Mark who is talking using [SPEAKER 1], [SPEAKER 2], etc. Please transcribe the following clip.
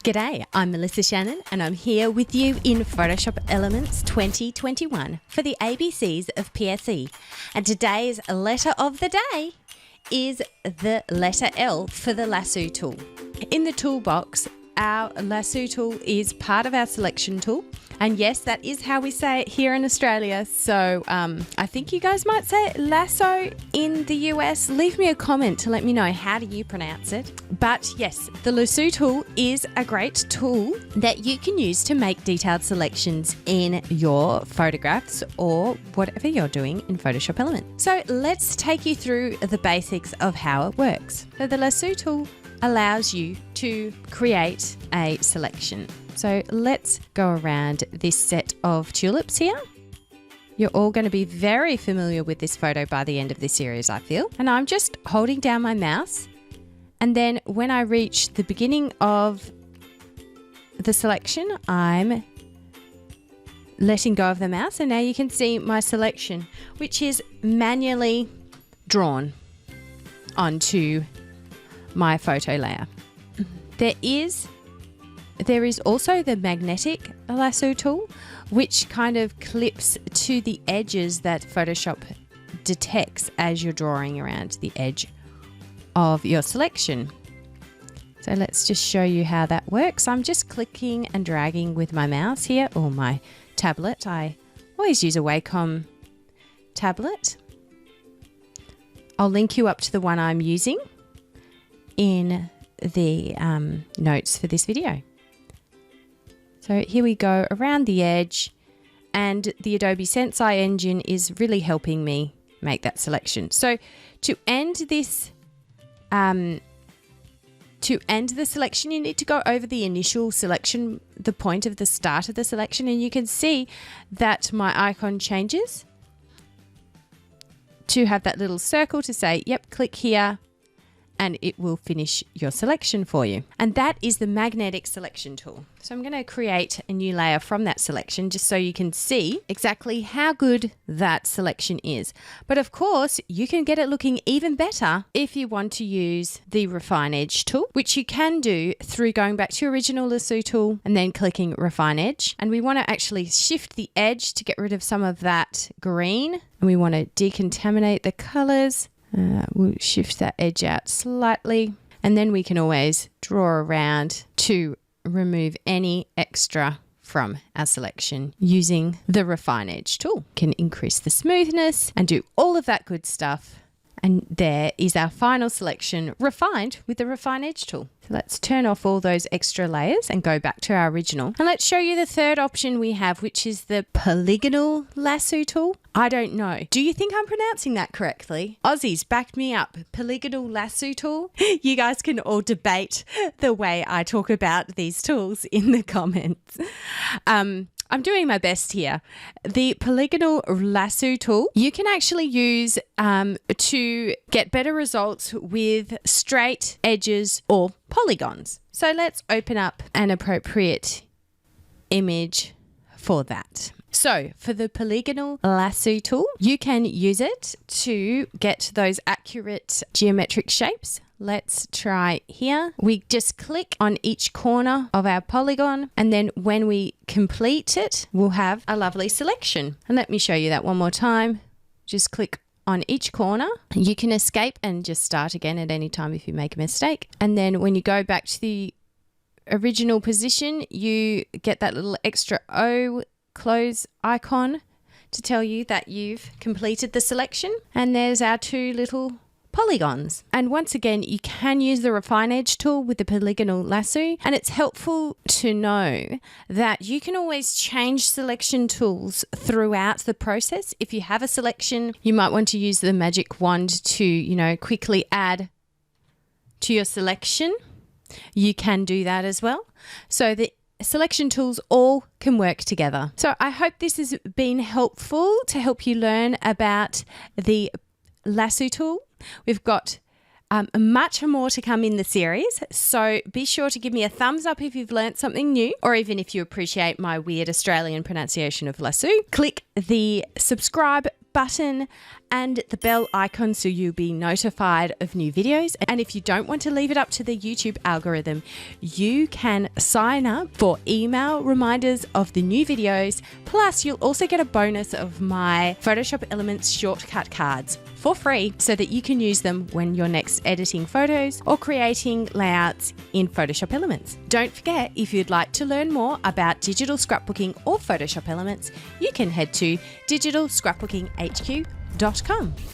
[SPEAKER 1] G'day, I'm Melissa Shannon and I'm here with you in Photoshop Elements 2021 for the ABCs of PSE. And today's letter of the day is the letter L for the Lasso tool. In the toolbox, our Lasso tool is part of our selection tool. And yes, that is how we say it here in Australia. So I think you guys might say it Lasso in the US. Leave me a comment to let me know how do you pronounce it. But yes, the Lasso tool is a great tool that you can use to make detailed selections in your photographs or whatever you're doing in Photoshop Elements. So let's take you through the basics of how it works. So the Lasso tool allows you to create a selection. So let's go around this set of tulips here. You're all going to be very familiar with this photo by the end of this series, I feel. And I'm just holding down my mouse. And then when I reach the beginning of the selection, I'm letting go of the mouse. And now you can see my selection, which is manually drawn onto my photo layer. There is also the magnetic lasso tool, which kind of clips to the edges that Photoshop detects as you're drawing around the edge of your selection. So let's just show you how that works. I'm just clicking and dragging with my mouse here, or my tablet. I always use a Wacom tablet. I'll link you up to the one I'm using in the notes for this video. So here we go around the edge, and the Adobe Sensei engine is really helping me make that selection. So to end this, to end the selection, you need to go over the initial selection, the point of the start of the selection, and you can see that my icon changes to have that little circle to say, yep, click here, and it will finish your selection for you. And that is the magnetic selection tool. So I'm going to create a new layer from that selection just so you can see exactly how good that selection is. But of course, you can get it looking even better if you want to use the Refine Edge tool, which you can do through going back to your original Lasso tool and then clicking Refine Edge. And we want to actually shift the edge to get rid of some of that green. And we want to decontaminate the colors. We'll shift that edge out slightly, and then we can always draw around to remove any extra from our selection using the Refine Edge tool. Can increase the smoothness and do all of that good stuff. And there is our final selection refined with the Refine Edge tool. So let's turn off all those extra layers and go back to our original. And let's show you the third option we have, which is the Polygonal Lassoo tool. I don't know. Do you think I'm pronouncing that correctly? Aussies, back me up. Polygonal Lassoo tool. You guys can all debate the way I talk about these tools in the comments. I'm doing my best here. The Polygonal Lasso tool, you can actually use to get better results with straight edges or polygons. So let's open up an appropriate image for that. So for the Polygonal Lasso tool, you can use it to get those accurate geometric shapes. Let's try here. We just click on each corner of our polygon, and then when we complete it, we'll have a lovely selection. And let me show you that one more time. Just click on each corner. You can escape and just start again at any time if you make a mistake. And then when you go back to the original position, you get that little extra O close icon to tell you that you've completed the selection. And there's our two little polygons. And once again, you can use the Refine Edge tool with the Polygonal Lasso, and it's helpful to know that you can always change selection tools throughout the process. If you have a selection, you might want to use the magic wand to, quickly add to your selection. You can do that as well. So the selection tools all can work together. So I hope this has been helpful to help you learn about the Lasso tool. We've got much more to come in the series, so be sure to give me a thumbs up if you've learnt something new, or even if you appreciate my weird Australian pronunciation of Lasso. Click the subscribe button and the bell icon so you'll be notified of new videos. And if you don't want to leave it up to the YouTube algorithm, you can sign up for email reminders of the new videos. Plus, you'll also get a bonus of my Photoshop Elements shortcut cards for free so that you can use them when you're next editing photos or creating layouts in Photoshop Elements. Don't forget, if you'd like to learn more about digital scrapbooking or Photoshop Elements, you can head to digitalscrapbookinghq.com.